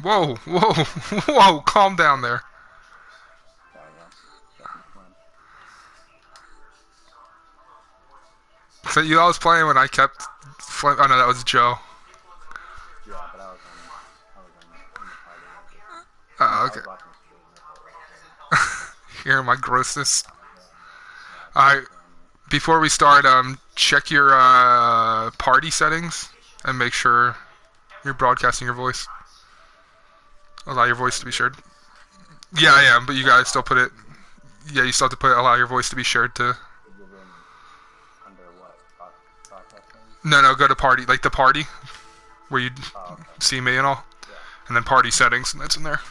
Whoa, whoa, whoa! Calm down there. Sorry, bro. Checking the phone. So you I was playing when I kept. Oh no, that was Joe. Yeah, but I was in the party. Oh, I okay. was watching the stream. That's what I was doing. Hearing my grossness. Yeah, yeah, I All couldn't right. hear you. Before we start, check your party settings and make sure you're broadcasting your voice. Allow your voice to be shared. Yeah, I am, but you guys still Oh, put it. Yeah, you still have to put allow your voice to be shared to. is it in under what? Broadcasting? No, no, go to party, like the party where you Oh, okay. see me and all, Yeah. and then party settings, and that's in there.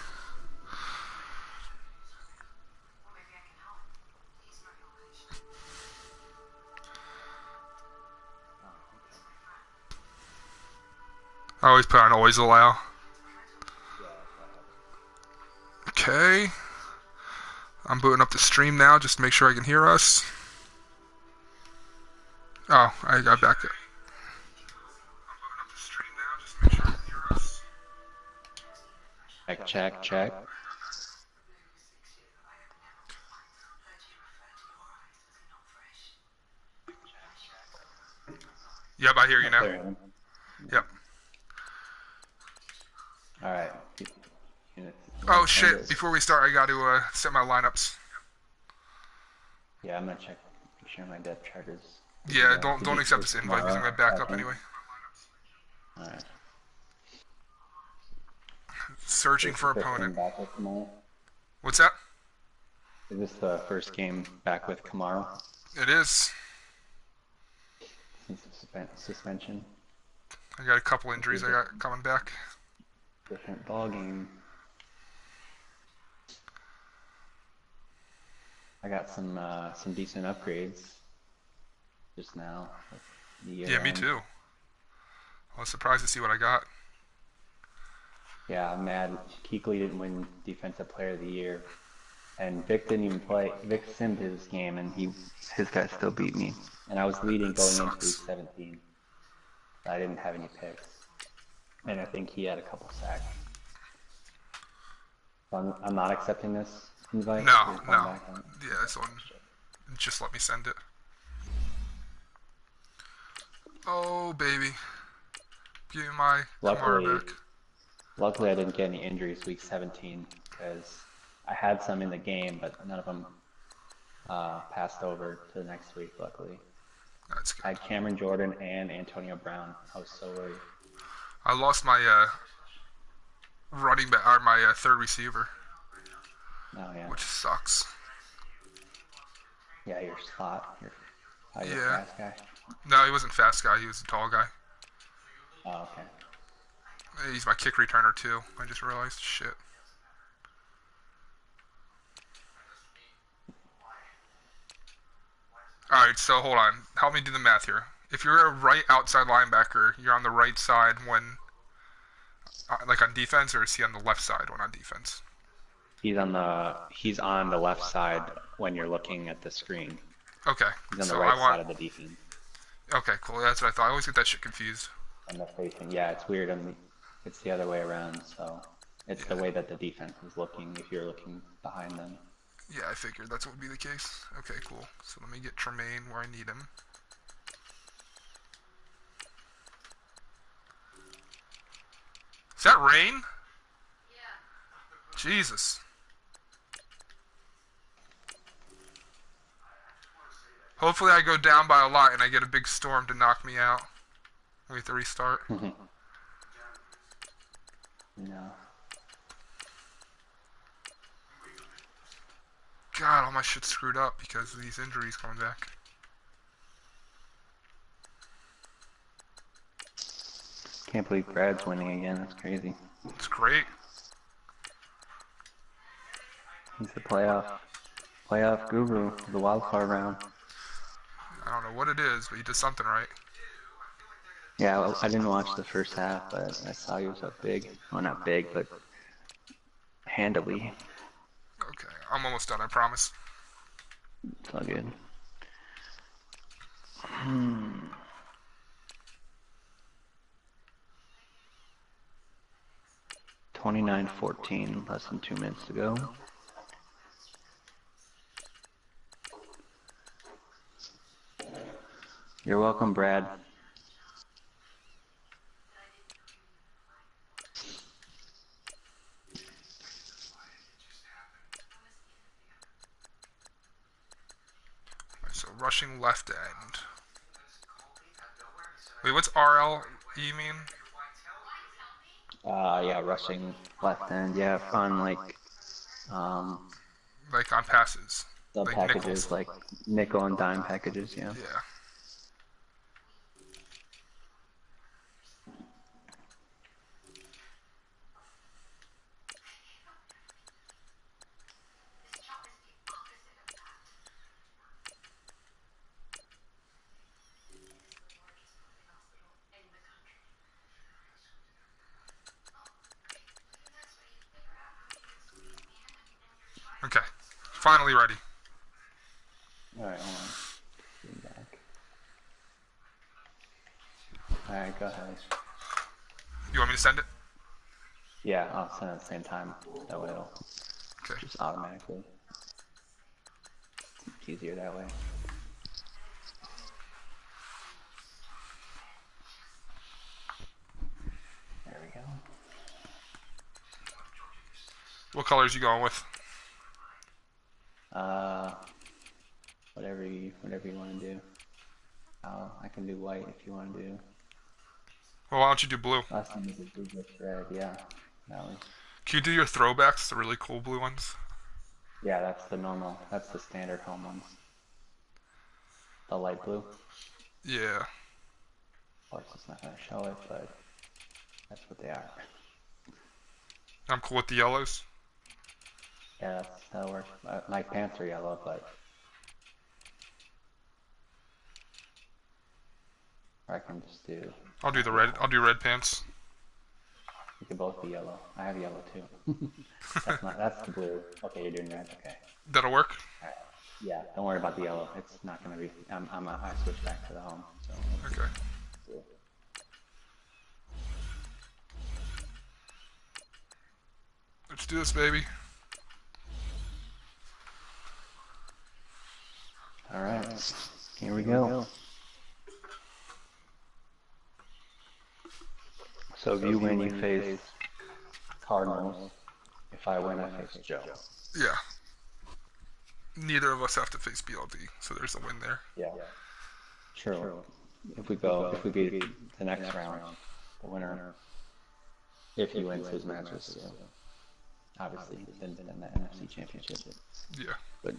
Oh, okay. I always put on always allow. Yeah, that's what I have. Okay, I'm booting up the stream now, just to make sure I can hear us. Oh, I got back it. Check, check, check. Yep, I hear you Oh, now. there you Yep. go. All right. Units Oh 100. shit! Before we start, I got to set my lineups. Yeah, I'm gonna check. Make sure my depth chart is good to Yeah, go. don't Did you accept say this invite because I'm tomorrow? gonna back up Second. anyway. All right. Searching Is this the for first opponent. game back with tomorrow? What's that? Is this the first game back with Kamaro It is. since the suspension? I got a couple It's a injuries I got coming back. different ball game. I got some decent upgrades just now with the year Yeah, me end. too. I was surprised to see what I got. Yeah, I'm mad. Kuechly didn't win Defensive Player of the Year, and Vic didn't even play. Vic simmed his game, and his guy still beat me. And I was leading That going into week sucks. 17. I didn't have any picks, and I think he had a couple sacks. So I'm not accepting this invite. No, You're going no. back on it. Yeah, Okay. this one. Just let me send it. Oh, baby. Give me my Kamara Luckily, back. luckily I didn't get any injuries week 17 because I had some in the game, but none of them passed over to the next week. Luckily, That's I good. had Cameron Jordan and Antonio Brown. I was so worried. I lost my running back, or my third receiver, Oh yeah, which sucks. yeah, your slot, your Yeah. fast guy. No, he wasn't fast guy. He was a tall guy. Oh okay. He's my kick returner too. I just realized. Shit. All right, so hold on. Help me do the math here. If you're a right outside linebacker, you're on the right side when, like on defense, or is he on the left side when on defense? He's on the left side when you're looking at the screen. Okay, He's on the so I right want. side of the defense. Okay, cool. That's what I thought. I always get that shit confused. On the facing. Yeah, it's weird. It's the other way around. So it's the Yeah, way that the defense is looking if you're looking behind them. yeah. I figured that's what would be the case. Okay, cool. So let me get Tremaine where I need him. Is that rain? Jesus. Hopefully I go down by a lot and I get a big storm to knock me out. We have to restart. No. God, all my shit's screwed up because of these injuries coming back. Can't believe Brad's winning again. That's crazy. It's great. He's the playoff guru of the wild card round. I don't know what it is, but he did something right. Yeah, well, I didn't watch the first half, but I saw he was up big. Well, not big, but handily. Okay, I'm almost done, I promise. It's all good. 29-14, less than 2 minutes to go. You're welcome, Brad. So rushing left end. Wait, what's RLE mean? Yeah, rushing left end. Yeah, on like on passes. sub Like packages, nickels. like nickel and dime packages. Yeah. Yeah. Okay. Finally ready. All right, hold on. Getting back. All right, go ahead. You want me to send it? Yeah, I'll send it at the same time. That way it'll Okay. just automatically. It's easier that way. There we go. What colors you going with? Whatever you want to do. I can do white if you want to do. Well, why don't you do blue? Last time we did blue with red, yeah. That was. Can you do your throwbacks, the really cool blue ones? Yeah, that's the normal. That's the standard home ones. The light blue. Yeah. Of course, it's not going to show it, but that's what they are. I'm cool with the yellows. Yeah, that'll work. My pants are yellow, but I can just do. I'll do the red. I'll do red pants. We could both be yellow. I have yellow too. That's the blue. Okay, you're doing red. Okay. That'll work. All right. Yeah, don't worry about the yellow. It's not gonna be. I switch back to the home. So. Okay. Cool. Let's do this, baby. All right. Here we go. So if you win, you face Cardinals. If I win, I face Joe. Yeah. Neither of us have to face BLD, so there's a win there. Yeah. Sure. If we beat the next round, the winner, if he wins his matches, so obviously then the NFC Championship. Yeah. But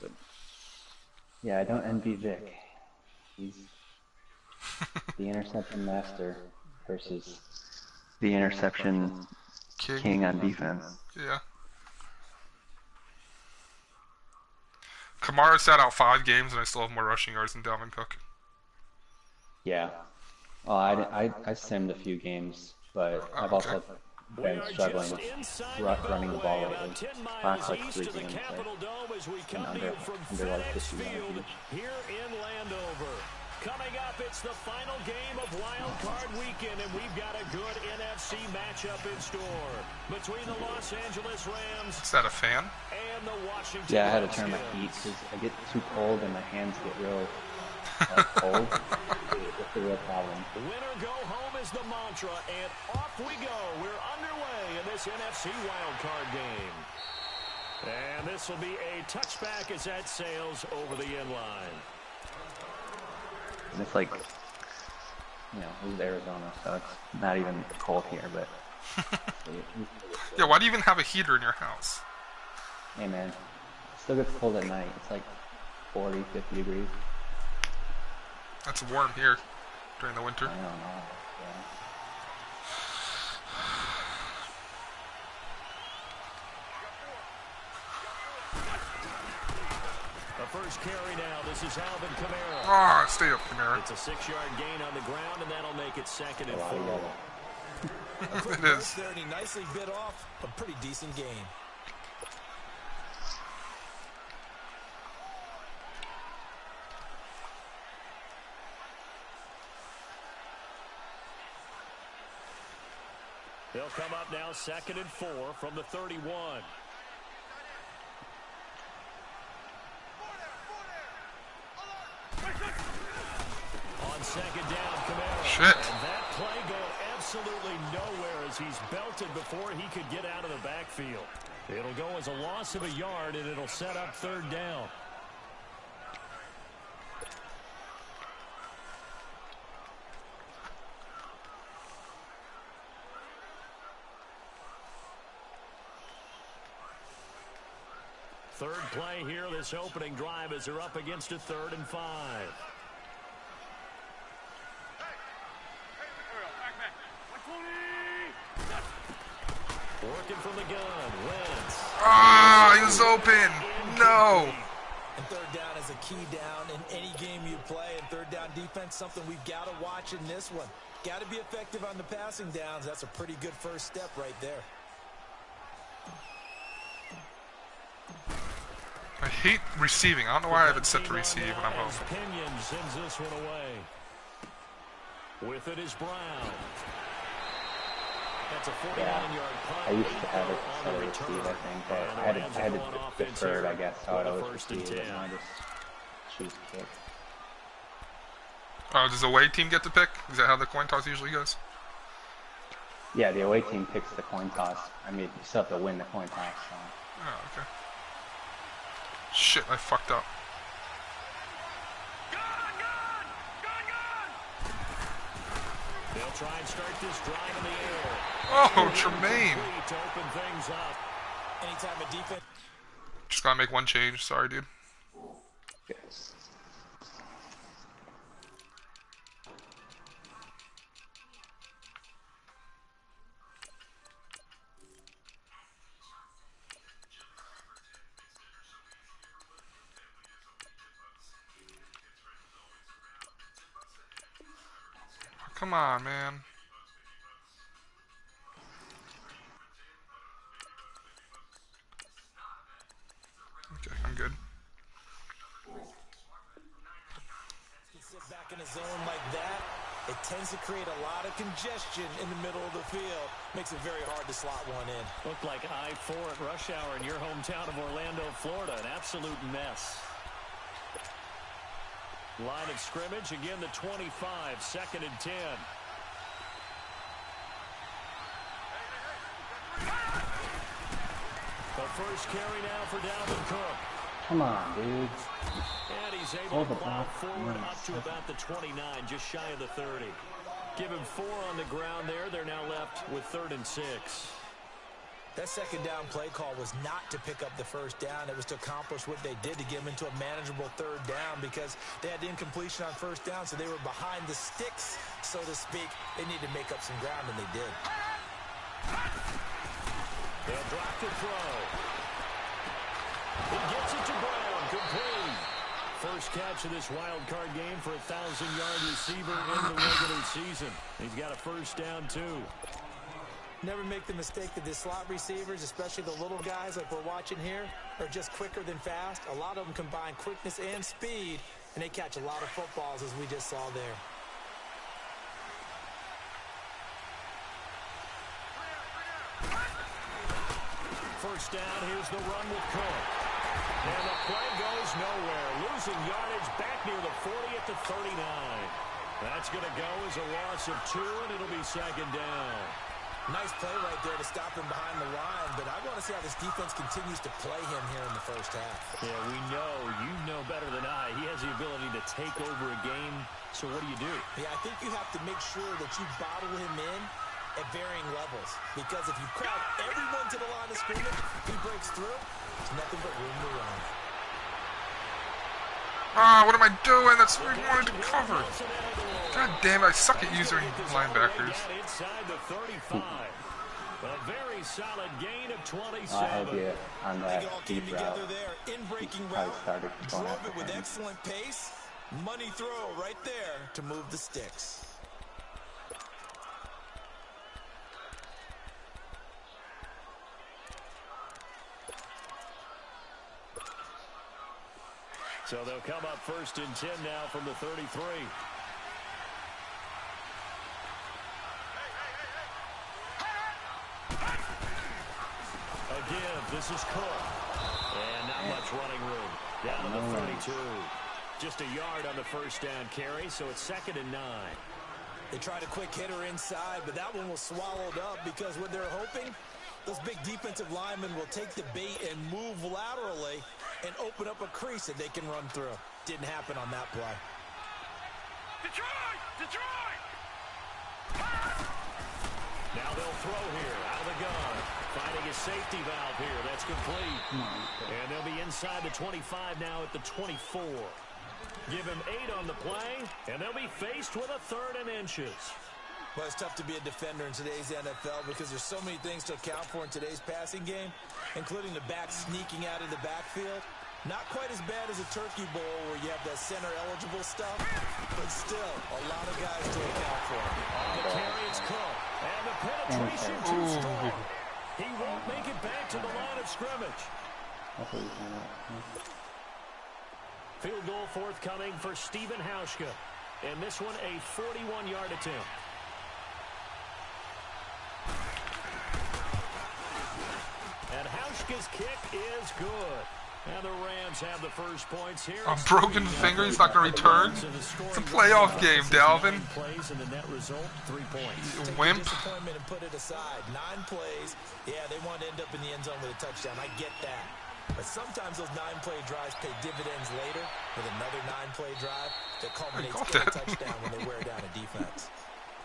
yeah, I don't envy Vic. He's the interception master versus the interception king on defense. Yeah. Kamara sat out 5 games, and I still have more rushing yards than Dalvin Cook. Yeah. Oh, I simmed a few games, but I've also been struggling running the ball lately. Last like 3 games, and under like 50 yards. Here in Landover. Coming up, it's the final game of Wildcard Weekend, and we've got a good NFC matchup in store between the Los Angeles Rams. Is that a fan? And the Washington. Yeah, I had to turn my heat because I get too cold and my hands get real cold. It's a real problem. Winner go home is the mantra, and off we go. We're underway in this NFC Wildcard game. And this will be a touchback as that sails over the end line. And it's like, this is Arizona, so it's not even cold here, but. Yeah, why do you even have a heater in your house? Hey man, it still gets cold at night. It's like 40, 50 degrees. That's warm here during the winter. I don't know. Yeah. The first carry now, this is Alvin Kamara. Ah, stay up, Kamara. It's a 6-yard gain on the ground, and that'll make it 2nd and 4. It is. There, and he nicely bit off a pretty decent game. They'll come up now 2nd and 4 from the 31. On 2nd down, Kamara. Shit. And that play going absolutely nowhere as he's belted before he could get out of the backfield. It'll go as a loss of a yard, and it'll set up 3rd down. Third play here, this opening drive, as they're up against a 3rd and 5. Working from the gun, Wentz. Ah, he was open. No. And 3rd down is a key down in any game you play. And 3rd down defense, something we've got to watch in this one. Got to be effective on the passing downs. That's a pretty good first step right there. I hate receiving. I don't know why I have it set to receive when I'm home. Pinion sends this one away. With it is Brown. That's a 49-yard punt. I used to have it set to receive, I think, but I had it deferred, I guess, so I'd always receive it, and I just choose kick. Oh, does the away team get to pick? Is that how the coin toss usually goes? Yeah, the away team picks the coin toss. I mean, you still have to win the coin toss, so. Oh, okay. Shit, I fucked up. They'll try and start this drive in the air. Oh, Tremaine. To open things up. Anytime a defense. Just gotta make one change. Sorry, dude. Yes. Come on, man. Okay, I'm good. Sit back in a zone like that, it tends to create a lot of congestion in the middle of the field. Makes it very hard to slot one in. Looked like I-4 at rush hour in your hometown of Orlando, Florida. An absolute mess. Line of scrimmage, again the 25, 2nd and 10. The first carry now for Dalvin Cook. Come on, dude. And he's able to plow forward up to about the 29, just shy of the 30. Give him 4 on the ground there. They're now left with 3rd and 6. That 2nd down play call was not to pick up the 1st down. It was to accomplish what they did, to get them into a manageable 3rd down, because they had incompletion on 1st down, so they were behind the sticks, so to speak. They needed to make up some ground, and they did. They'll drop the throw. He gets it to Brown, complete. First catch of this wild card game for a 1,000-yard receiver in the regular season. He's got a 1st down, too. Never make the mistake that the slot receivers, especially the little guys like we're watching here, are just quicker than fast. A lot of them combine quickness and speed, and they catch a lot of footballs, as we just saw there. First down, here's the run with Cook. And the play goes nowhere. Losing yardage back near the 40 at the 39. That's going to go as a loss of 2, and it'll be 2nd down. Nice play right there to stop him behind the line, but I want to see how this defense continues to play him here in the 1st half. Yeah, we know. You know better than I. He has the ability to take over a game, so what do? Yeah, I think you have to make sure that you bottle him in at varying levels, because if you crowd everyone to the line of scrimmage, he breaks through, there's nothing but room to run. Ah, what am I doing? That's what we wanted to cover. God damn it, I suck at using linebackers. Inside the 35. A very solid gain of 27. I had you on that It all came deep route. together there. In-breaking Probably route, started going drove after it with him. excellent pace. Money throw right there to move the sticks. So they'll come up 1st and 10 now from the 33. give. This is Cook. And not much running room. Down to the 32. Just a yard on the first down carry, so it's 2nd and 9. They tried a quick hitter inside, but that one was swallowed up because what they're hoping, those big defensive linemen will take the bait and move laterally and open up a crease that they can run through. Didn't happen on that play. Detroit! Now they'll throw here out of the gun. Finding a safety valve here. That's complete. And they'll be inside the 25 now at the 24. Give him 8 on the play, and they'll be faced with a 3rd and inches. Well, it's tough to be a defender in today's NFL because there's so many things to account for in today's passing game, including the back sneaking out of the backfield. Not quite as bad as a turkey bowl where you have that center-eligible stuff, but still a lot of guys to account for. On the carry, it's Cook. And the penetration too strong. He won't make it back to the line of scrimmage. Field goal forthcoming for Stephen Hauschka. And this one a 41-yard attempt. And Hauschka's kick is good. And the Rams have the first points here. A broken finger, he's not going to return. It's a playoff game, Dalvin. Plays and the net result, 3 points. Wimp. Disappointment and put it aside. 9 plays. Yeah, they want to end up in the end zone with a touchdown. I get that. But sometimes those 9-play drives pay dividends later with another 9-play drive that culminates in a touchdown when they wear down a defense.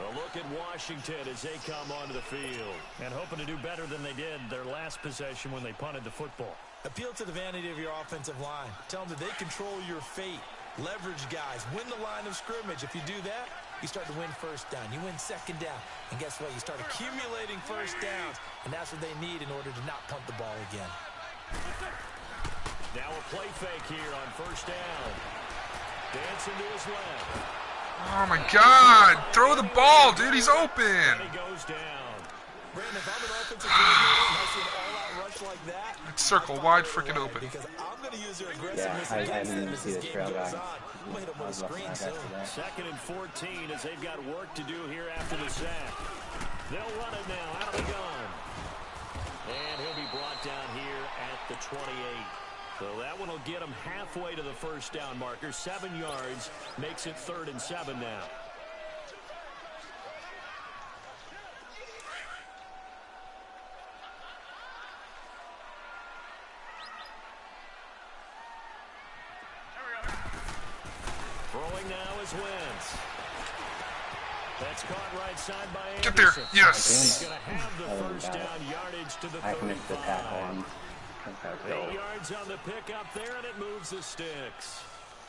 A look at Washington as they come onto the field. And hoping to do better than they did their last possession when they punted the football. Appeal to the vanity of your offensive line. Tell them that they control your fate. Leverage guys. Win the line of scrimmage. If you do that, you start to win first down. You win second down. And guess what? You start accumulating first downs. And that's what they need in order to not punt the ball again. Now a play fake here on first down. Dancing to his left. Oh my God! Throw the ball, dude. He's open. And he goes down. Brandon, if I'm an offensive coordinator and I see an all-out rush like that, It's circle wide freaking open. because I'm going to use their aggressiveness against them as this game goes on. I'm going to hit them with a screen soon. 2nd and 14 as they've got work to do here after the sack. They'll run it now out of the gun. And he'll be brought down here at the 28. So that one will get him halfway to the first down marker. 7 yards makes it 3rd and 7 now. Throwing now is Wentz. That's caught right side by Anderson. Get there. Yes. He's going to have the first down yardage to the 35. 8 yards on the pickup there, and it moves the sticks.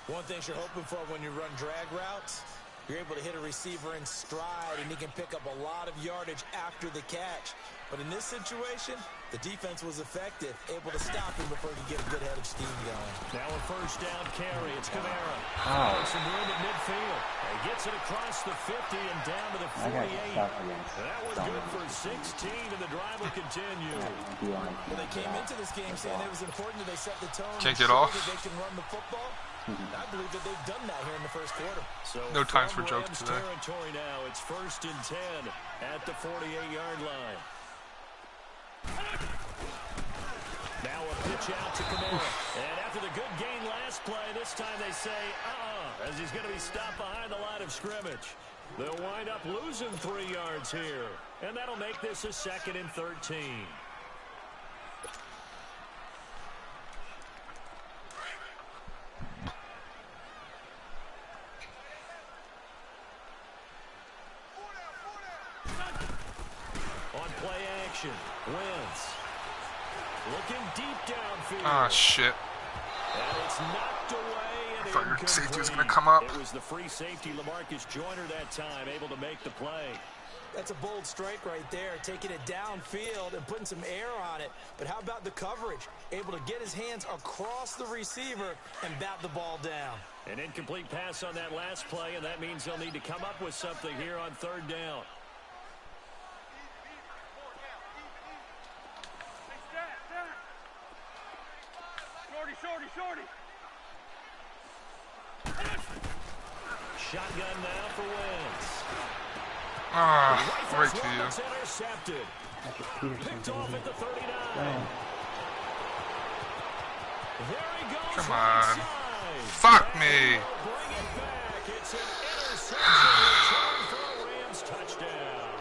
One thing you're hoping for when you run drag routes, you're able to hit a receiver in stride, and he can pick up a lot of yardage after the catch. But in this situation, the defense was effective, able to stop him before he could get a good head of steam going. Now a first down carry. It's Kamara. Some room at midfield. He gets it across the 50 and down to the 48. That was good for 16, and the drive will continue. Well, they came into this game saying it was important that they set the tone. Can't get off. That they can run the football. I believe that they've done that here in the first quarter. So No times for jokes Rams today. territory now. It's 1st and 10 at the 48-yard line. Now a pitch out to Kamara. And after the good gain last play, this time they say, as he's going to be stopped behind the line of scrimmage. They'll wind up losing 3 yards here. And that'll make this a 2nd and 13. On play action, Wentz. Looking deep downfield. Ah, shit. And it's knocked away and I thought your incomplete. safety was gonna come up. It was the free safety, LaMarcus Joyner, that time, able to make the play. That's a bold strike right there, taking it downfield and putting some air on it. But how about the coverage? Able to get his hands across the receiver and bat the ball down. An incomplete pass on that last play, and that means they'll need to come up with something here on 3rd down. Shorty. Shotgun now for Wentz. Ah, right to you. Intercepted. Picked off at the 39. There he goes. Come on. Right Fuck me. bring it back. It's an interception return for a Rams touchdown.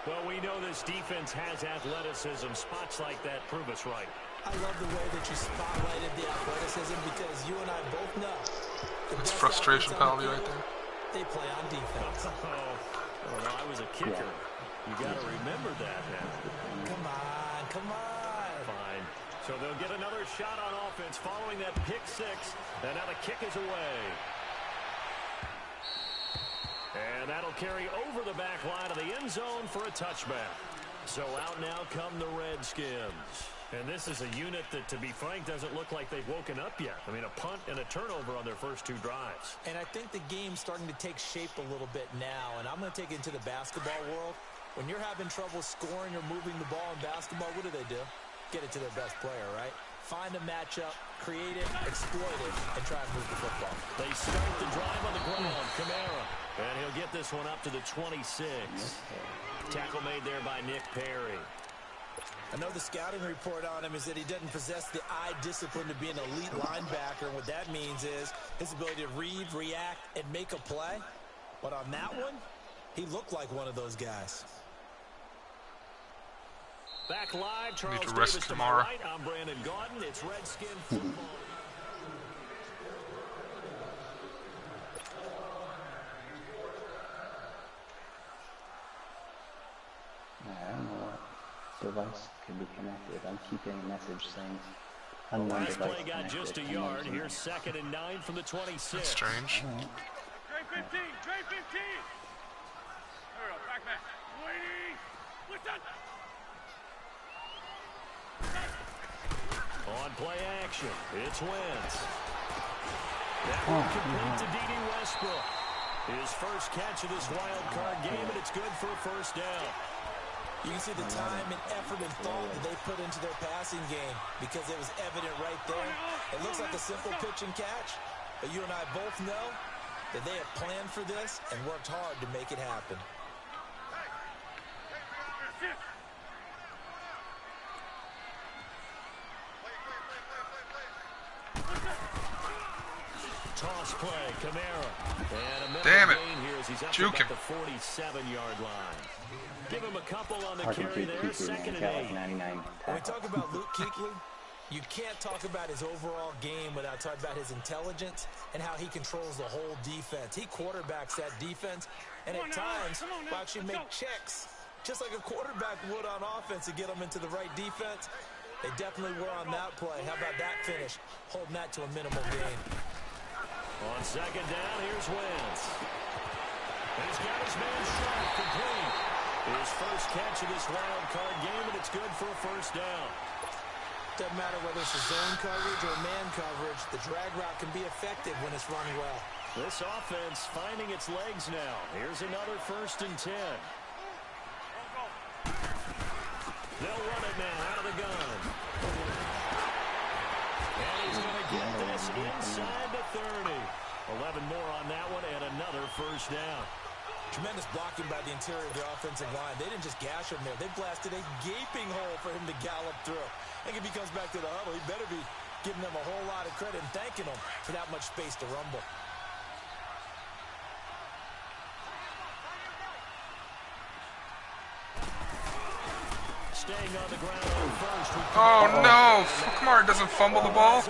Well, we know this defense has athleticism. Spots like that prove us right. I love the way that you spotlighted the athleticism because you and I both know It's frustration penalty right there. they play on defense. Well, I was a kicker. You got to remember that now. Come on, come on. Fine. So they'll get another shot on offense following that pick six. And now the kick is away. And that'll carry over the back line of the end zone for a touchback. So out now come the Redskins. And this is a unit that, to be frank, doesn't look like they've woken up yet. I mean, a punt and a turnover on their first two drives. And I think the game's starting to take shape a little bit now. And I'm going to take it into the basketball world. When you're having trouble scoring or moving the ball in basketball, what do? Get it to their best player, right? Find a matchup, create it, exploit it, and try and move the football. They start the drive on the ground. Kamara. And he'll get this one up to the 26. Tackle made there by Nick Perry. I know the scouting report on him is that he doesn't possess the eye discipline to be an elite linebacker. And what that means is his ability to read, react, and make a play. But on that one, he looked like one of those guys. Back live, Charles Need to rest Davis to Kamara. my right. I'm Brandon Gaudin. It's Redskin football. I don't know what device could be connected. I'm keeping a message saying unknown Last device play got just a connected. yard. Here's 2nd and 9 from the 26. That's strange. All right. Trey 15, Trey 15. There we go, back. Waiting. Listen. On play action, it's Wentz. That one complete to D.D. Westbrook. His first catch of this wild card game, and it's good for a first down. You can see the time and effort and thought that they put into their passing game because it was evident right there. It looks like a simple pitch and catch, but you and I both know that they have planned for this and worked hard to make it happen. Toss play, Kamara. And a Damn it. gain here as he's up Juke at him. the 47-yard line. Give him a couple on the Hard to carry beat there, Kuechly, man. 2nd He's got like and 99 When we tackles. talk about Luke Kuechly, you can't talk about his overall game without talking about his intelligence and how he controls the whole defense. He quarterbacks that defense, and at times will actually make checks, just like a quarterback would on offense to get them into the right defense. They definitely were on that play. How about that finish? Holding that to a minimal gain. On 2nd down, here's Wentz. And he's got his man shot, complete. His first catch of this wild card game, and it's good for a first down. Doesn't matter whether it's a zone coverage or man coverage, the drag route can be effective when it's run well. This offense finding its legs now. Here's another 1st and 10. They'll run it now out of the gun. And he's going to get this inside the 30. 11 more on that one and another first down. Tremendous blocking by the interior of the offensive line. They didn't just gash him there. They blasted a gaping hole for him to gallop through. I think if he comes back to the huddle, he better be giving them a whole lot of credit and thanking them for that much space to rumble. Staying on the ground on first. Oh no! Kamara doesn't fumble the ball.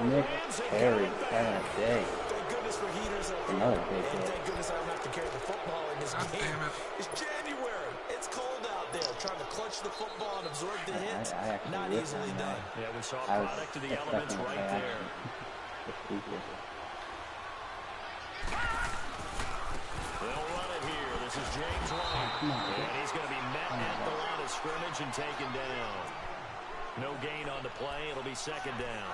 Nick Perry having a day. Thank goodness for heaters up here. Another big And hit. thank goodness I don't have to carry the football in this God game. damn it. It's January. It's cold out there. Trying to clutch the football and absorb the hits, I actually not ripped easily on done. that. Yeah, we saw I was product of the elements expecting a right play there. action. This weekend. They'll run it here. This is James White. And he's going to be met at the line of scrimmage and taken down. No gain on the play. It'll be 2nd down.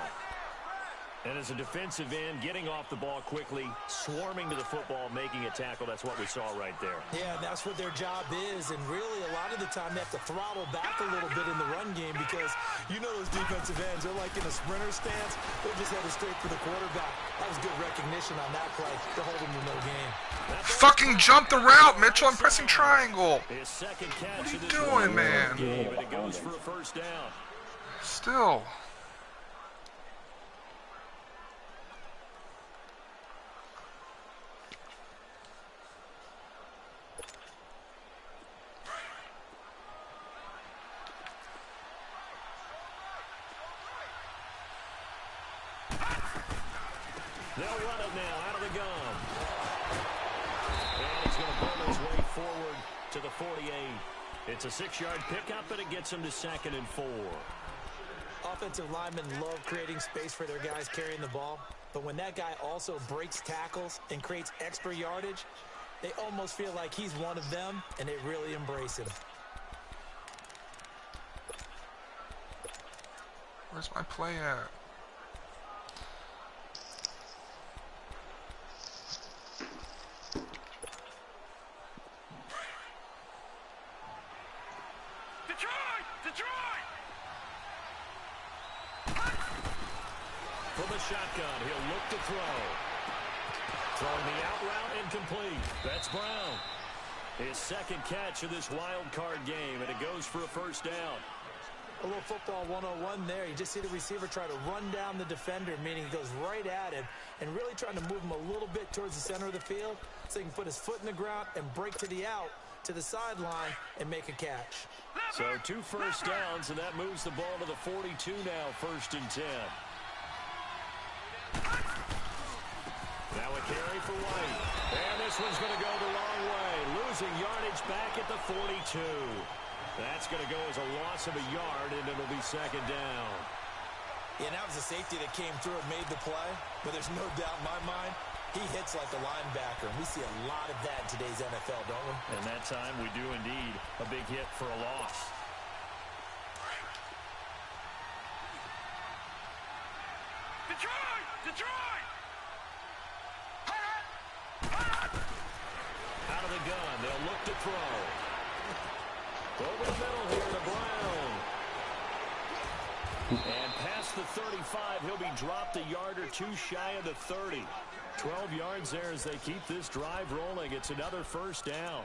And as a defensive end, getting off the ball quickly, swarming to the football, making a tackle, that's what we saw right there. Yeah, that's what their job is. And really, a lot of the time, they have to throttle back a little bit in the run game because you know those defensive ends, they're like in a sprinter stance. They're just headed straight for the quarterback. That was good recognition on that play to hold them to no gain. Fucking jump the route, Mitchell. I'm pressing triangle. His second catch. What are you doing, man? It goes for a first down. Still. They'll run it now out of the gun. And he's going to burn his way forward to the 48. It's a 6-yard pickup, and it gets him to 2nd and 4. Offensive linemen love creating space for their guys carrying the ball. But when that guy also breaks tackles and creates extra yardage, they almost feel like he's one of them, and they really embrace him. Where's my play at? From the shotgun, he'll look to throw. Throwing the out route incomplete. That's Brown. His second catch of this wild card game, and it goes for a first down. A little football 101 there. You just see the receiver try to run down the defender, meaning he goes right at him and really trying to move him a little bit towards the center of the field so he can put his foot in the ground and break to the out, to the sideline, and make a catch. So 2 first downs, and that moves the ball to the 42 now, 1st and 10. Now a carry for White. And this one's going to go the wrong way. Losing yardage back at the 42. That's going to go as a loss of a yard, and it'll be 2nd down. Yeah, that was a safety that came through and made the play. But there's no doubt in my mind, he hits like a linebacker. And we see a lot of that in today's NFL, don't we? And that time we do indeed a big hit for a loss. Detroit! Detroit! Out of the gun, they'll look to throw. Over the middle here to Brown. And past the 35, he'll be dropped a yard or 2 shy of the 30. 12 yards there as they keep this drive rolling. It's another first down.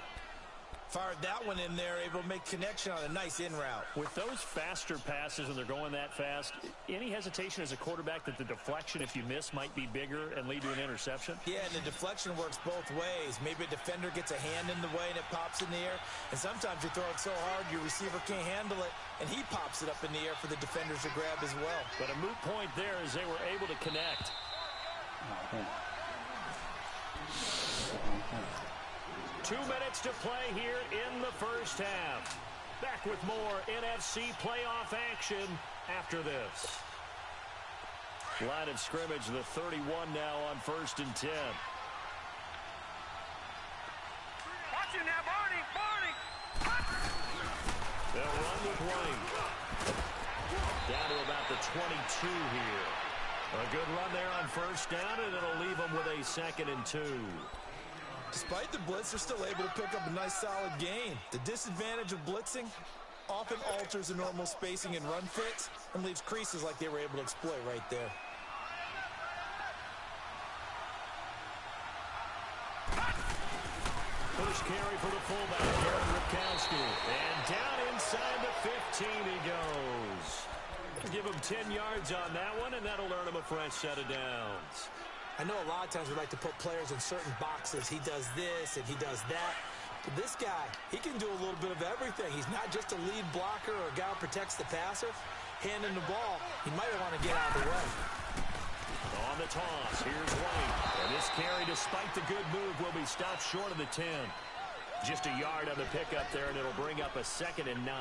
Fired that one in there, able to make connection on a nice in route. With those faster passes and they're going that fast, any hesitation as a quarterback that the deflection, if you miss, might be bigger and lead to an interception? Yeah, and the deflection works both ways. Maybe a defender gets a hand in the way and it pops in the air. And sometimes you throw it so hard your receiver can't handle it, and he pops it up in the air for the defenders to grab as well. But a moot point there as they were able to connect. 2 minutes to play here in the first half. Back with more NFC playoff action after this. Line of scrimmage, the 31 now on 1st and 10. Watch it now, Barney! Barney! They'll run with White. Down to about the 22 here. A good run there on 1st down, and it'll leave them with a 2nd and 2. Despite the blitz, they're still able to pick up a nice solid gain. The disadvantage of blitzing often alters the normal spacing and run fits and leaves creases like they were able to exploit right there. First carry for the fullback, Aaron Ripkowski. And down inside the 15 he goes. Give him 10 yards on that one, and that'll earn him a fresh set of downs. I know a lot of times we like to put players in certain boxes. He does this and he does that. But this guy, he can do a little bit of everything. He's not just a lead blocker or a guy who protects the passer. Handing the ball, he might want to get out of the way. On the toss, here's White. And this carry, despite the good move, will be stopped short of the 10. Just a yard on the pickup there, and it'll bring up a 2nd and 9.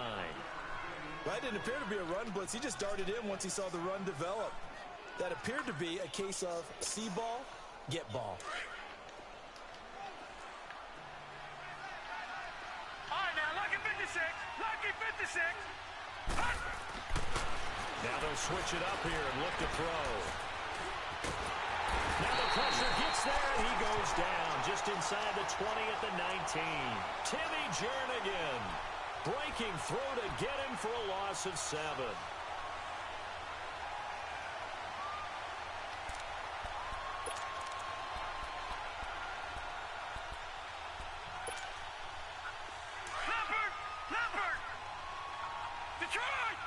Well, that didn't appear to be a run blitz. He just darted in once he saw the run develop. That appeared to be a case of see ball, get ball. All right, now, lucky 56. Lucky 56. Now they'll switch it up here and look to throw. pressure gets there, and he goes down just inside the 20 at the 19. Timmy Jernigan breaking through to get him for a loss of 7.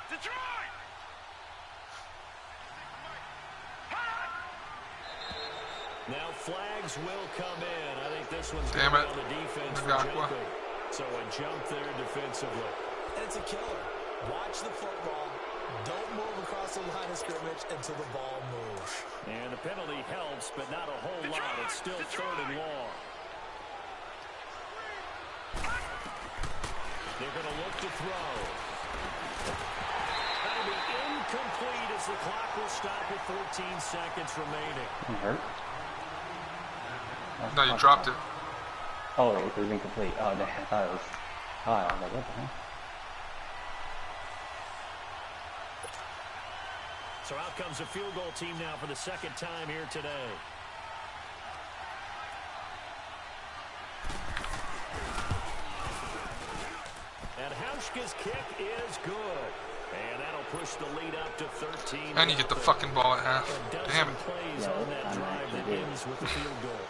Detroit! Now flags will come in. I think this one's Damn going it. on the defense for Nagakwa. Jacob. So a jump there defensively. And it's a killer. Watch the football. Don't move across the line of scrimmage until the ball moves. And the penalty helps, but not a whole lot. It's still 3rd and long. They're going to look to throw. That'll be incomplete as the clock will stop with 14 seconds remaining. I'm hurt. No, you dropped it. Oh, it was incomplete. Oh, I thought it was. Oh, I was like, what the hell? So out comes the field goal team now for the 2nd time here today. And Hauschka's kick is good. And that'll push the lead up to 13. And you get the fucking ball at half. Damn it. Plays on that drive that ends with the field goal.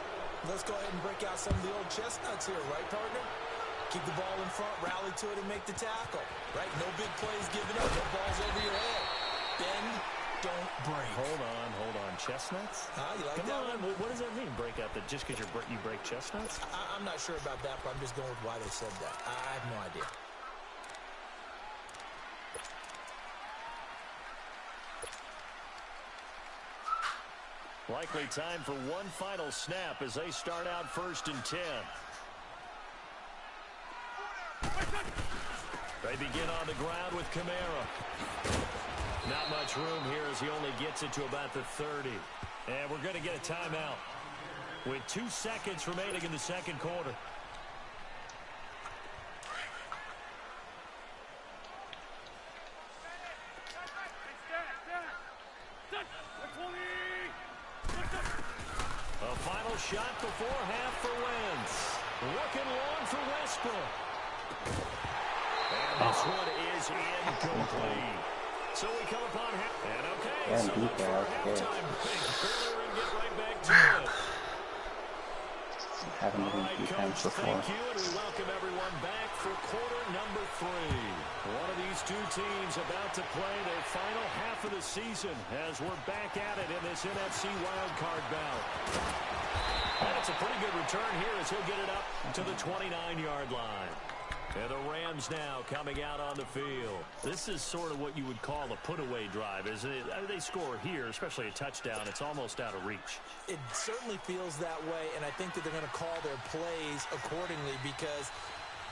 Let's go ahead and break out some of the old chestnuts here, right, partner? Keep the ball in front, rally to it, and make the tackle. Right? No big plays given up. No balls over your head. Bend, don't break. Hold on. Chestnuts? You like Come that on. one? What does that mean, break out? That just because you break chestnuts? I'm not sure about that, but I'm just going with why they said that. I have no idea. Likely time for one final snap as they start out 1st and 10. They begin on the ground with Kamara. Not much room here as he only gets it to about the 30. And we're going to get a timeout with 2 seconds remaining in the 2nd quarter. A final shot before half for Wentz. Looking long for Westbrook. And this one is incomplete. So we come upon half. And okay, so look for a halftime break. Earlier and get right back to it. Haven't All been right, defense Coach, before. thank you, and we welcome everyone back for quarter number 3. One of these two teams about to play their final half of the season as we're back at it in this NFC Wildcard bout. And it's a pretty good return here as he'll get it up to the 29-yard line. And the Rams now coming out on the field. This is sort of what you would call a put-away drive, isn't it? I mean, they score here, especially a touchdown. It's almost out of reach. It certainly feels that way, and I think that they're going to call their plays accordingly because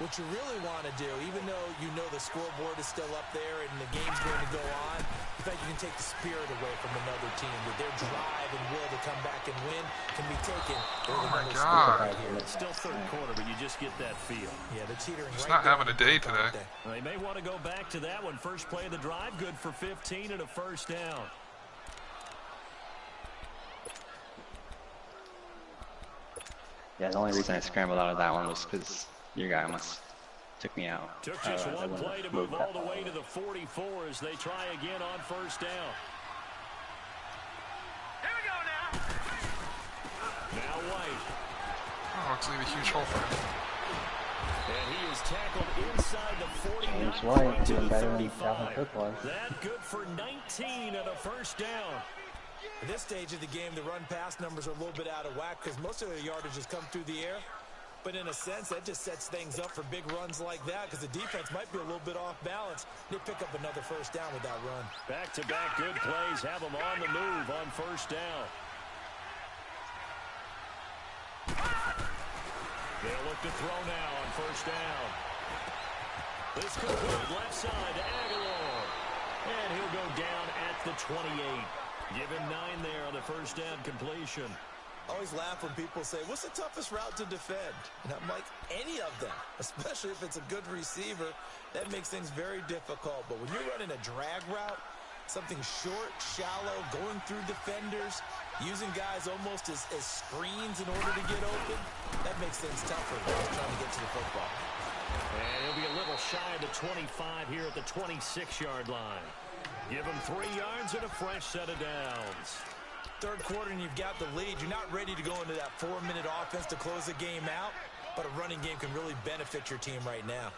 what you really want to do, even though you know the scoreboard is still up there and the game's going to go on, in fact, you can take the spirit away from another team. With their drive and will to come back and win can be taken. Oh my God. It's still 3rd quarter, but you just get that feel. Yeah, they're teetering He's right not having a day today. They may want to go back to that one. First play of the drive, good for 15 and a 1st down. Yeah, the only reason I scrambled out of that one was because your guy almost took me out. Took just I one wouldn't play have to move moved all that the way far. to the 44 as they try again on 1st down. Here we go now. Now White. Oh, it's leave a huge hole for him. And he is tackled inside the 49 James White to doing the better than 35. Dalvin Cook was. That good for 19 and a 1st down. At this stage of the game, the run-pass numbers are a little bit out of whack because most of their yardage has come through the air. But in a sense, that just sets things up for big runs like that because the defense might be a little bit off balance. They pick up another 1st down with that run. Back-to-back good plays have them on the move on 1st down. They'll look to throw now on 1st down. This could put left side to Aguilar. And he'll go down at the 28. Given 9 there on the 1st down completion. I always laugh when people say, what's the toughest route to defend? And I'm like, any of them, especially if it's a good receiver. That makes things very difficult. But when you're running a drag route, Something short, shallow, going through defenders, using guys almost as screens in order to get open. That makes things tougher when he's trying to get to the football. And he'll be a little shy of the 25 here at the 26-yard line. Give him 3 yards and a fresh set of downs. Third quarter and you've got the lead. You're not ready to go into that 4-minute offense to close the game out, but a running game can really benefit your team right now.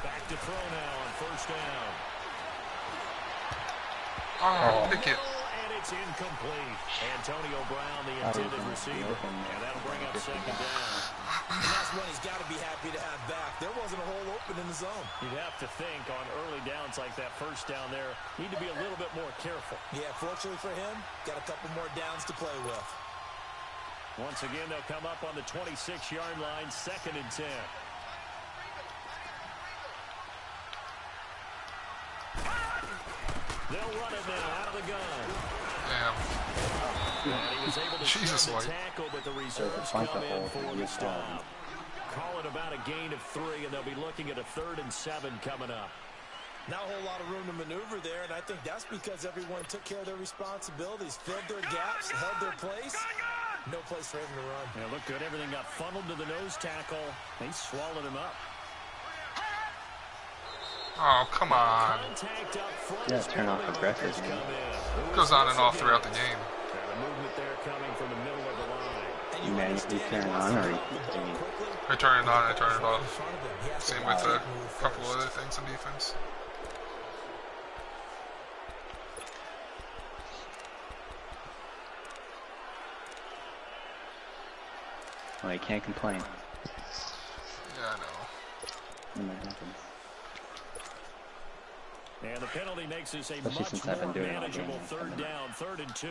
Back to throw now on first down. Oh, pick it. And it's incomplete. Antonio Brown, the intended receiver. And that'll bring up second down. And that's one he's got to be happy to have back. There wasn't a hole open in the zone. You'd have to think on early downs like that first down there, need to be a little bit more careful. Yeah, fortunately for him, got a couple more downs to play with. Once again, they'll come up on the 26-yard line, 2nd and 10. They'll run it now out of the gun. Damn. And he was able to Jesus, shed the White. tackle, but the reserves come in for the stop. Call it about a gain of 3, and they'll be looking at a 3rd and 7 coming up. Not a whole lot of room to maneuver there, and I think that's because everyone took care of their responsibilities, filled their gaps, held their place. No place for him to run. Yeah, looked good. Everything got funneled to the nose tackle. They swallowed him up. Oh, come on. Contact up front. Yeah, turn off aggressive. Goes on and off throughout the game. And a movement there coming from the middle of the line. You manually turn it on or you I turn it on, I turn it off. Same with a couple other things on defense. Well, you can't complain. Yeah, I know. When that happens. And the penalty makes this a Especially much since I've been more doing it all manageable game. 3rd down, 3rd and 2.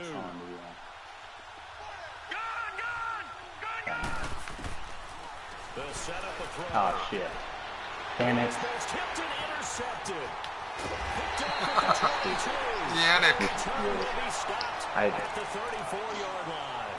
They'll set up a throw. Oh, shit. Damn it. It's tipped and intercepted. Picked up at the 22. Yannick. Return will be stopped at the 34-yard line.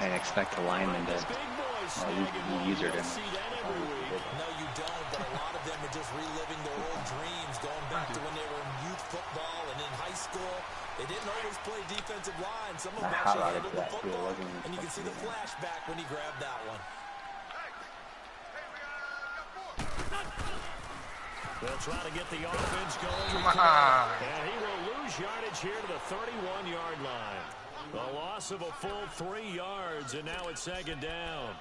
I didn't expect the lineman to Big boys snagging user one. You him. don't see that every week. No, you don't, but a lot of them are just reliving their old dreams, going back to when they were in youth football and in high school. They didn't always play defensive line. Some of them I actually highlighted handled the that, too. It football, wasn't even and you can see the supposed to be flashback when he grabbed that one. They'll try to get the offense going. Come on. And he will lose yardage here to the 31-yard line. A loss of a full 3 yards, and now it's 2nd down.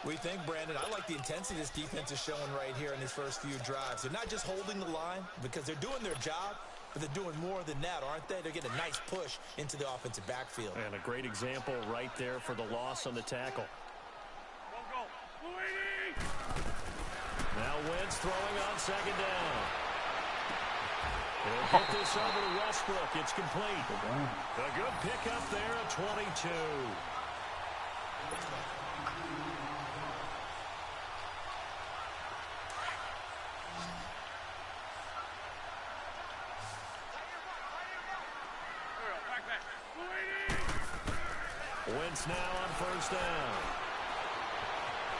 We think, Brandon, I like the intensity this defense is showing right here in these first few drives. They're not just holding the line because they're doing their job, but they're doing more than that, aren't they? They're getting a nice push into the offensive backfield. And a great example right there for the loss on the tackle. Now Wentz throwing on 2nd down. They'll get this over to Westbrook. It's complete. A good pickup there at 22. Wentz now on 1st down.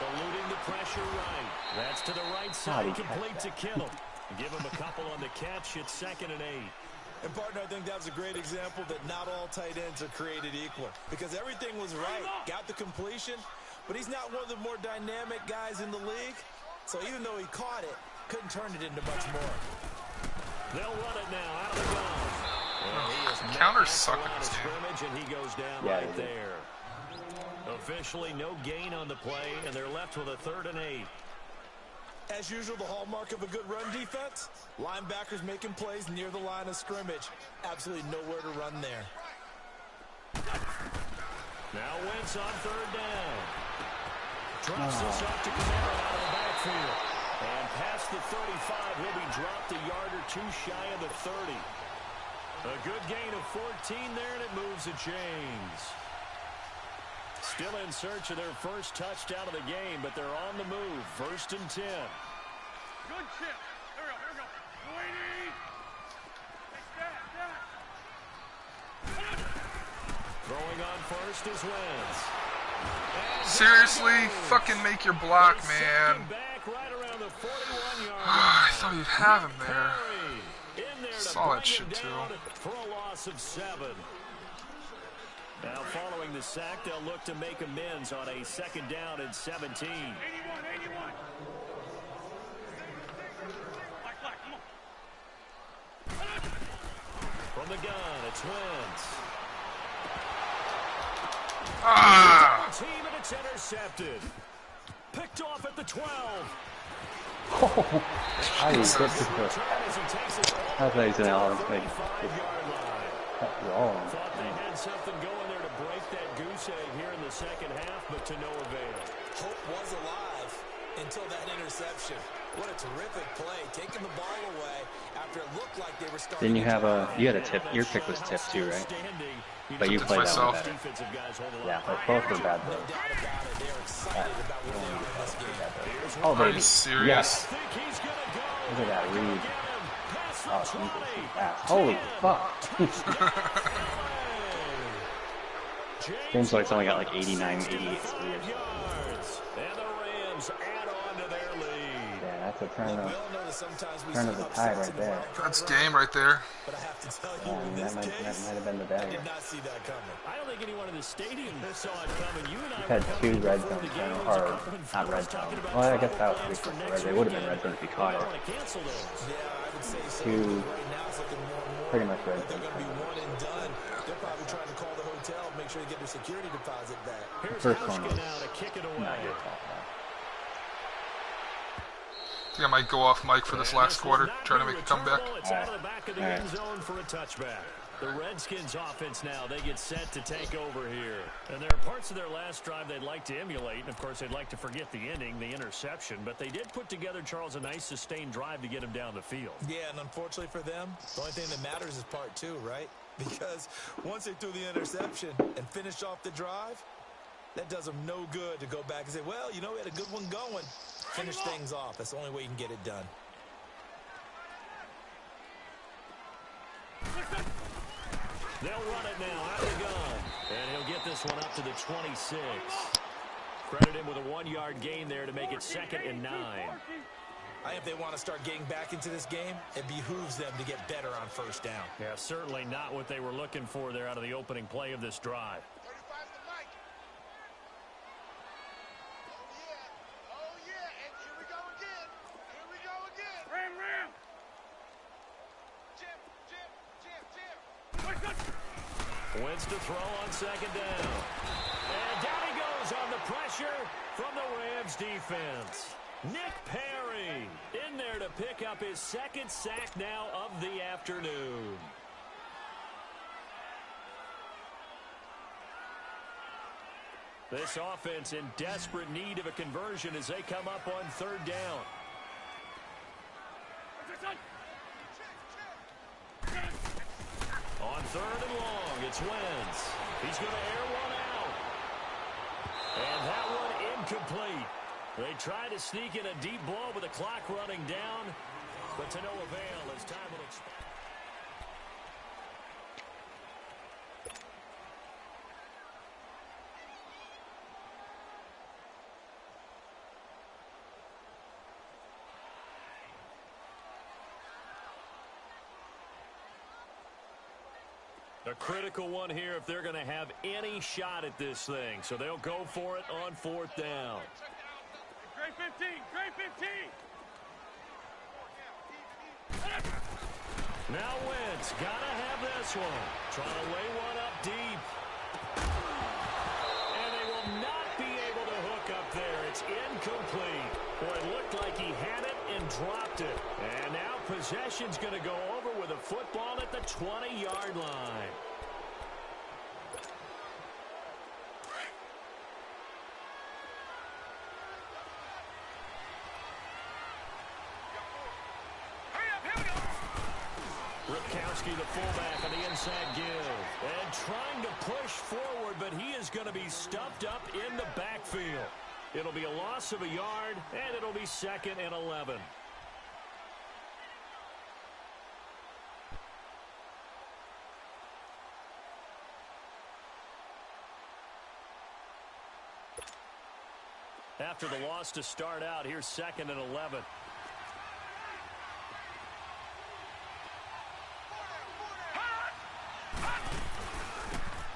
Eluding the pressure right. That's to the right side. Complete to Kittle. Give him a couple on the catch. It's 2nd and 8. And, partner, I think that was a great example that not all tight ends are created equal because everything was right. Got the completion, but he's not one of the more dynamic guys in the league. So even though he caught it, couldn't turn it into much more. They'll run it now out of the gun. Counters suck in this game. Scrimmage, and he goes down right there. Officially no gain on the play, and they're left with a 3rd and 8. As usual, the hallmark of a good run defense, linebackers making plays near the line of scrimmage. Absolutely nowhere to run there. Now Wentz on 3rd down. Drops this up to Kamara out of the backfield. And past the 35, he'll be dropped a yard or 2 shy of the 30. A good gain of 14 there, and it moves the chains. Still in search of their first touchdown of the game, but they're on the move. 1st and 10. Good chip. Here we go. Waiting. Hey, Stat. Throwing on first is Wentz. Seriously? Fucking make your block, man. I thought you'd have him there. Saw that shit too. For a loss of 7. Now following the sack, they'll look to make amends on a 2nd down and 17. 81. From the gun, it's Wentz. Team, and it's intercepted. Picked off at the 12. Oh, I thought he was going to make cut wrong. Thought they had something going there to break that goose egg here in the 2nd half, but to no avail. Hope was alive until that interception. What a terrific play, taking the ball away after it looked like they were starting. Didn't you have you had a tip? Your pick was tip too, right? But you played that one better. Yeah, but both were bad though. Oh baby, yes. Look at that read. Oh, Jesus, fast. Holy fuck. Seems like it's only got like 89, 88 speed. And the Rams add on to their lead. Yeah, that's a turn of the tide right there. That's game right there. But I have to tell you, Yeah, in that this might case, have been the I dagger. did not see that coming. I don't think anyone in the stadium saw it coming. You and I Had were 2 red before zones, the game was or over. not red Talking zones. about Well, I guess that was plans for pretty next They would have been weekend. red zones if you caught They it. want to cancel those. Yeah, I would say so. Two, Right now it's looking more and more pretty much red like they're zones. going to be one and done. They're probably trying to call the hotel, make sure they get their security deposit back. Here's First one Hauschka was now to kick it not away. your fault. I think I might go off Mike for this last quarter, try to make a comeback. It's out of the back of the Alright. end zone for a touchback. The Redskins offense now, they get set to take over here. And there are parts of their last drive they'd like to emulate. And, of course, they'd like to forget the ending, the interception. But they did put together, Charles, a nice sustained drive to get him down the field. Yeah, and unfortunately for them, the only thing that matters is part 2, right? Because once they threw the interception and finished off the drive, that does them no good to go back and say, well, you know, we had a good one going. Finish things off. That's the only way you can get it done. They'll run it now out of the gun. And he'll get this one up to the 26. Credit him with a 1-yard gain there to make it 2nd and 9. I think if they want to start getting back into this game, it behooves them to get better on 1st down. Yeah, certainly not what they were looking for there out of the opening play of this drive. Wentz to throw on 2nd down. And down he goes on the pressure from the Rams defense. Nick Perry in there to pick up his 2nd sack now of the afternoon. This offense in desperate need of a conversion as they come up on 3rd down. On 3rd and long, it's Wentz. He's going to air one out. And that one incomplete. They try to sneak in a deep ball with the clock running down, but to no avail as time will expire. A critical one here if they're going to have any shot at this thing. So they'll go for it on 4th down. Great 15, great 15. Now Wentz, gotta have this one. Trying to lay one up deep. And they will not be able to hook up there. It's incomplete. Boy, it looked like he had it and dropped it. And now possession's going to go over with a football at the 20-yard line. Ripkowski, the fullback, on the inside give. And trying to push forward, but he is going to be stuffed up in the backfield. It'll be a loss of a yard, and it'll be 2nd and 11. After the loss to start out, here's 2nd and 11.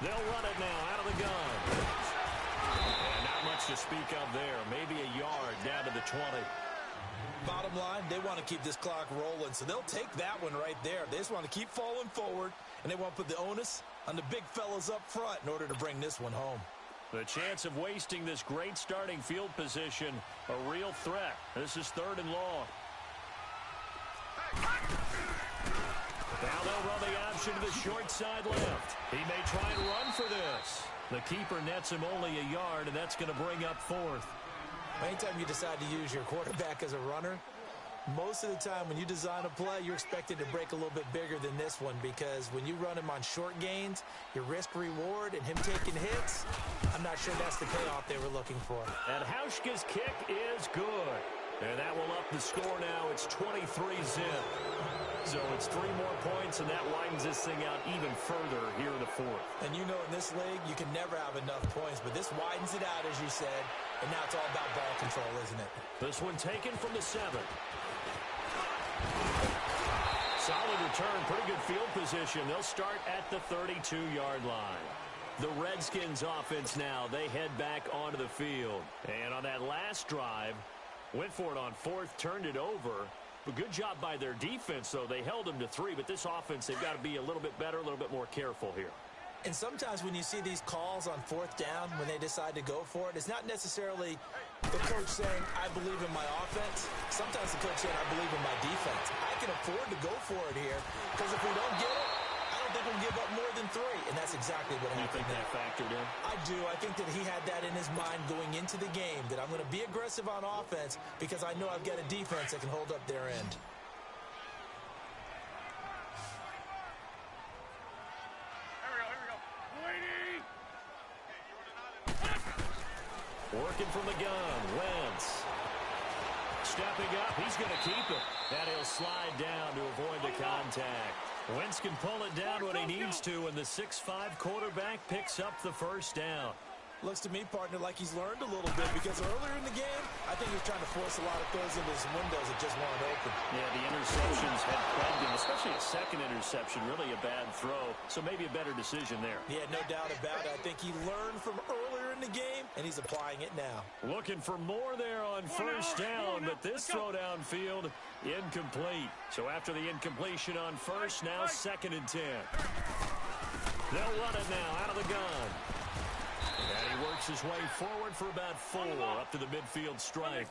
They'll run it now out of the gun. And not much to speak of there. Maybe a yard down to the 20. Bottom line, they want to keep this clock rolling, so they'll take that one right there. They just want to keep falling forward, and they want to put the onus on the big fellas up front in order to bring this one home. The chance of wasting this great starting field position, a real threat. This is 3rd and long. Now they'll run the option to the short side left. He may try and run for this. The keeper nets him only a yard, and that's going to bring up 4th. Anytime you decide to use your quarterback as a runner, most of the time when you design a play, you're expected to break a little bit bigger than this one, because when you run him on short gains, your risk-reward and him taking hits, I'm not sure that's the payoff they were looking for. And Hauschka's kick is good. And that will up the score now. It's 23-zip. So it's 3 more points, and that widens this thing out even further here in the 4th. And you know in this league, you can never have enough points, but this widens it out, as you said, and now it's all about ball control, isn't it? This one taken from the 7. Solid return, pretty good field position. They'll start at the 32-yard line. The Redskins offense now, they head back onto the field. And on that last drive, went for it on 4th, turned it over. But good job by their defense, though. They held them to 3, but this offense, they've got to be a little bit better, a little bit more careful here. And sometimes when you see these calls on 4th down, when they decide to go for it, it's not necessarily the coach saying, I believe in my offense. Sometimes the coach saying, I believe in my defense. I can afford to go for it here, because if we don't get it, I don't think we'll give up more than 3. And that's exactly what happened. You think that factored in? I do. I think that he had that in his mind going into the game, that I'm going to be aggressive on offense because I know I've got a defense that can hold up their end. Working from the gun, Wentz. Stepping up, he's going to keep it. And he'll slide down to avoid the contact. Wentz can pull it down when he needs to, and the 6'5" quarterback picks up the 1st down. Looks to me, partner, like he's learned a little bit, because earlier in the game, I think he was trying to force a lot of throws into some windows that just weren't open. Yeah, the interceptions had plagued him, especially a 2nd interception, really a bad throw, so maybe a better decision there. Yeah, no doubt about it. I think he learned from earlier in the game, and he's applying it now. Looking for more there on 1st down, but this throw downfield, incomplete. So after the incompletion on 1st, now 2nd and 10. They'll run it now out of the gun. And he works his way forward for about 4 up to the midfield stripe.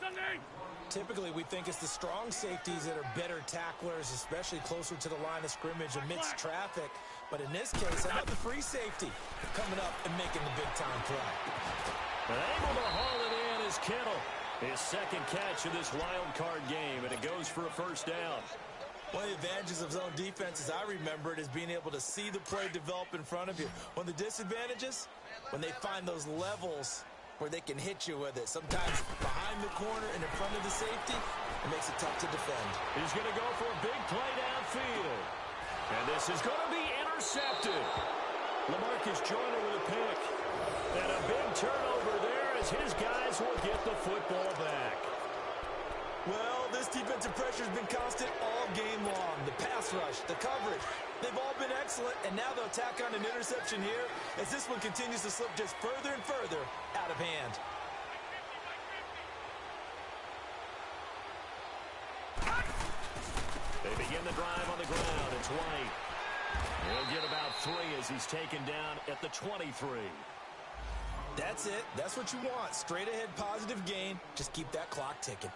Typically, we think it's the strong safeties that are better tacklers, especially closer to the line of scrimmage amidst traffic. But in this case, how about the free safety coming up and making the big-time play? And able to haul it in is Kittle. His 2nd catch of this wild card game, and it goes for a 1st down. One of the advantages of zone defense, as I remember it, is being able to see the play develop in front of you. One of the disadvantages, when they find those levels where they can hit you with it. Sometimes behind the corner and in front of the safety, it makes it tough to defend. He's going to go for a big play downfield. And this is going to be intercepted. LaMarcus Joyner with a pick. And a big turnover there as his guys will get the football back. Well, this defensive pressure has been constant all game long. The pass rush, the coverage, they've all been excellent, and now they'll tack on an interception here as this one continues to slip just further and further out of hand. They begin the drive on the ground. It's White. He'll get about 3 as he's taken down at the 23. That's it. That's what you want. Straight ahead positive gain. Just keep that clock ticking.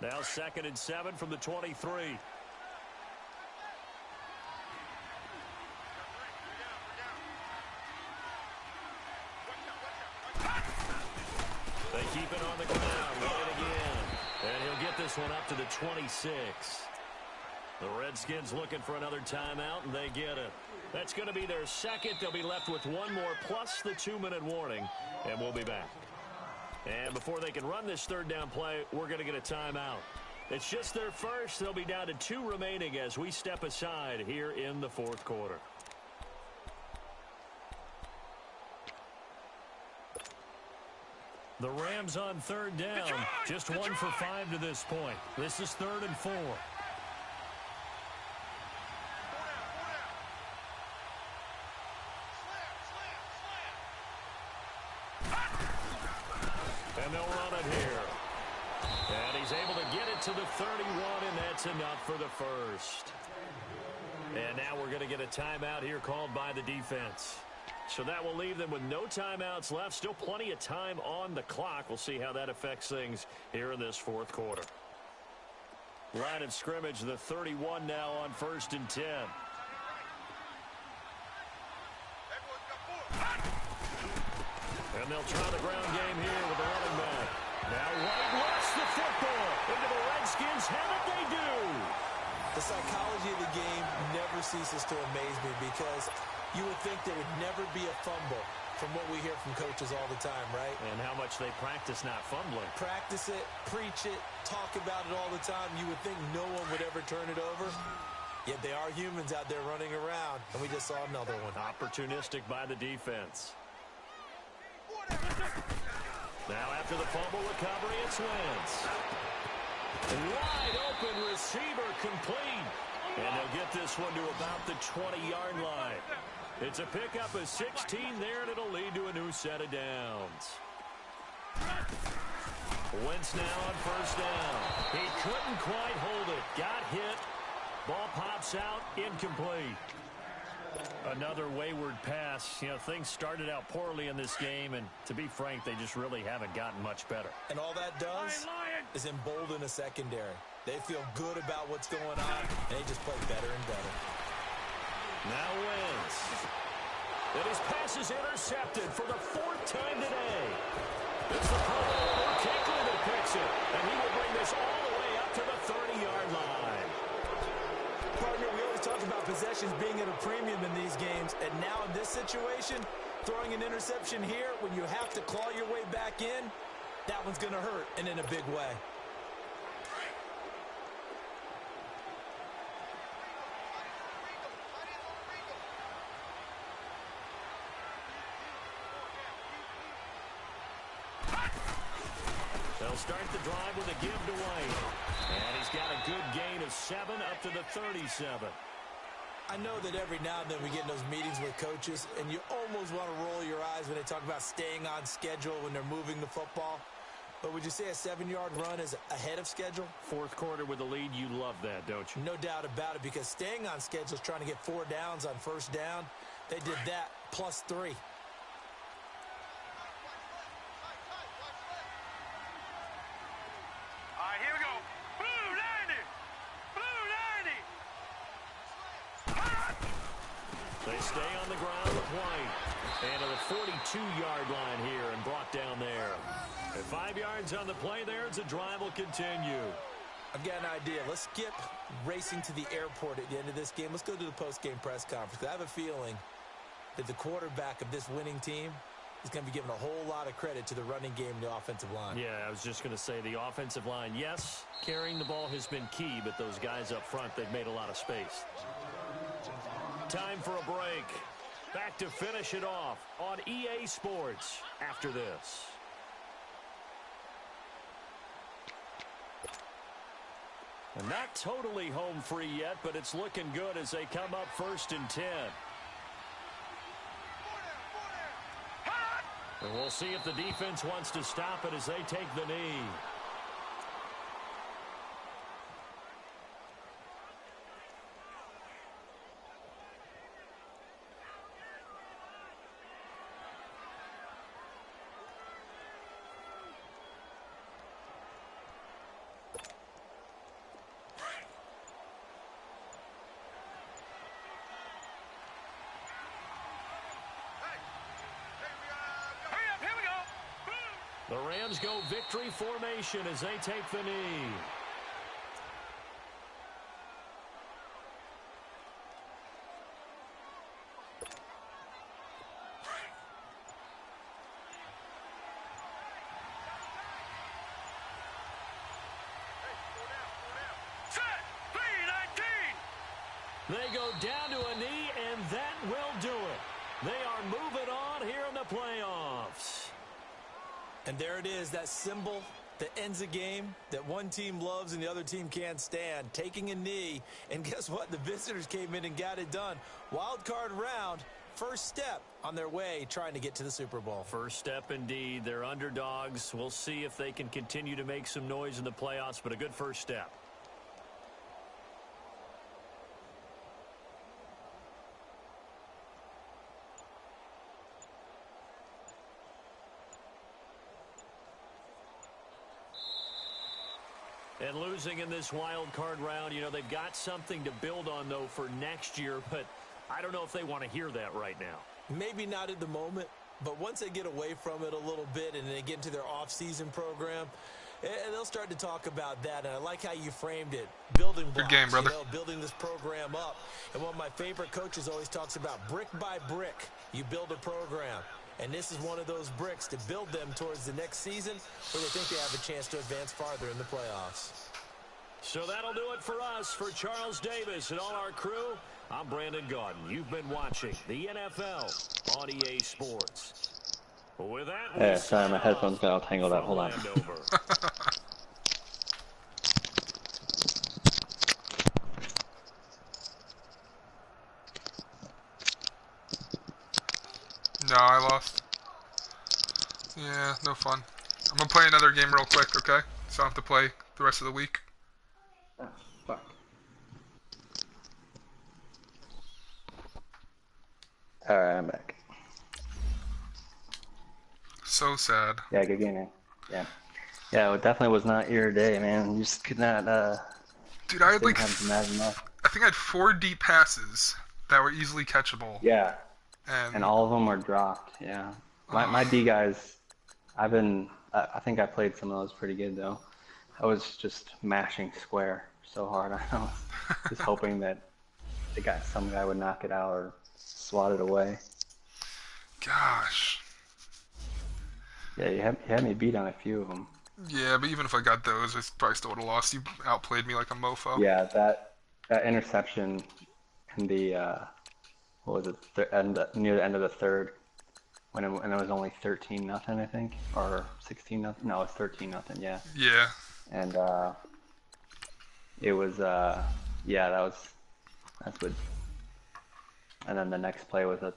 Now 2nd and 7 from the 23. They keep it on the ground. Run it again. And he'll get this one up to the 26. The Redskins looking for another timeout, and they get it. That's going to be their 2nd. They'll be left with 1 more plus the 2-minute warning, and we'll be back. And before they can run this third down play, we're going to get a timeout. It's just their first. They'll be down to 2 remaining as we step aside here in the fourth quarter. The Rams on third down. Just 1 for 5 to this point. This is 3rd and 4. And they'll run it here. And he's able to get it to the 31, and that's enough for the first. And now we're going to get a timeout here called by the defense. So that will leave them with no timeouts left. Still plenty of time on the clock. We'll see how that affects things here in this fourth quarter. Line of scrimmage, the 31 now on 1st and 10. And they'll try the ground game here with the running back. Now White lost the football into the Redskins' hand. They do. The psychology of the game never ceases to amaze me because you would think there would never be a fumble from what we hear from coaches all the time, right? And how much they practice not fumbling. Practice it, preach it, talk about it all the time. You would think no one would ever turn it over. Yet they are humans out there running around, and we just saw another one. Opportunistic by the defense. Now after the fumble recovery, it's Wentz. Wide open receiver complete. And they'll get this one to about the 20-yard line. It's a pickup of 16 there, and it'll lead to a new set of downs. Wentz now on 1st down. He couldn't quite hold it. Got hit. Ball pops out. Incomplete. Another wayward pass. You know, things started out poorly in this game, and to be frank, they just really haven't gotten much better. And all that does is embolden a secondary. They feel good about what's going on, and they just play better and better. Now Wentz. And his pass is intercepted for the 4th time today. It's the ball. Kuechly that picks it, and he will bring this all the way up to the 30-yard line. Partner, we always talk about possessions being at a premium in these games, and now in this situation, throwing an interception here when you have to claw your way back in, that one's going to hurt, and in a big way. They'll start the drive with a give to White. And he's got a good gain of 7 up to the 37. I know that every now and then we get in those meetings with coaches, and you almost want to roll your eyes when they talk about staying on schedule when they're moving the football. But would you say a 7-yard run is ahead of schedule? Fourth quarter with the lead, you love that, don't you? No doubt about it, because staying on schedule is trying to get 4 downs on 1st down. They did that plus 3. Here we go. Blue 90. Blue 90. They stay on the ground with White. And to the 42-yard line here and brought down there. At 5 yards on the play there, as the drive will continue. I've got an idea. Let's skip racing to the airport at the end of this game. Let's go to the post-game press conference. I have a feeling that the quarterback of this winning team is going to be given a whole lot of credit to the running game and the offensive line. Yeah, I was just going to say the offensive line, yes, carrying the ball has been key, but those guys up front, they've made a lot of space. Time for a break. Back to finish it off on EA Sports after this. And not totally home free yet, but it's looking good as they come up 1st and 10. And we'll see if the defense wants to stop it as they take the knee. The Rams go victory formation as they take the knee. They go down to a knee, and that will do it. They are moving on here in the playoffs. And there it is, that symbol that ends a game that one team loves and the other team can't stand, taking a knee. And guess what? The visitors came in and got it done. Wild card round, first step on their way trying to get to the Super Bowl. First step indeed. They're underdogs. We'll see if they can continue to make some noise in the playoffs, but a good first step. And losing in this wild card round, you know, they've got something to build on, though, for next year. But I don't know if they want to hear that right now. Maybe not at the moment, but once they get away from it a little bit and they get into their off-season program, they'll start to talk about that. And I like how you framed it. Building blocks, Good game, brother. You know, building this program up. And one of my favorite coaches always talks about brick by brick, you build a program. And this is one of those bricks to build them towards the next season where they think they have a chance to advance farther in the playoffs. So that'll do it for us. For Charles Davis and all our crew, I'm Brandon Gaudin. You've been watching the NFL on EA Sports. With that, Yeah, sorry, my headphones got all tangled up. Hold on. No, I lost. Yeah, no fun. I'm gonna play another game real quick, okay? So I don't have to play the rest of the week. Oh, fuck. Alright, I'm back. So sad. Yeah, good game, man. Yeah. Yeah, it definitely was not your day, man. You just could not, Dude, I had didn't like, have the mad enough. I think I had 4 deep passes that were easily catchable. Yeah. And And all of them were dropped, yeah. My D guys, I think I played some of those pretty good, though. I was just mashing square so hard. I was just hoping that some guy would knock it out or swat it away. gosh. Yeah, you had me beat on a few of them. Yeah, but even if I got those, I probably still would have lost. You outplayed me like a mofo. Yeah, that interception in the what was it? Near the end of the third, when it was only 13-0, I think, or 16-0. No, it's 13-0. Yeah. Yeah. And it was yeah, that's what. And then the next play was a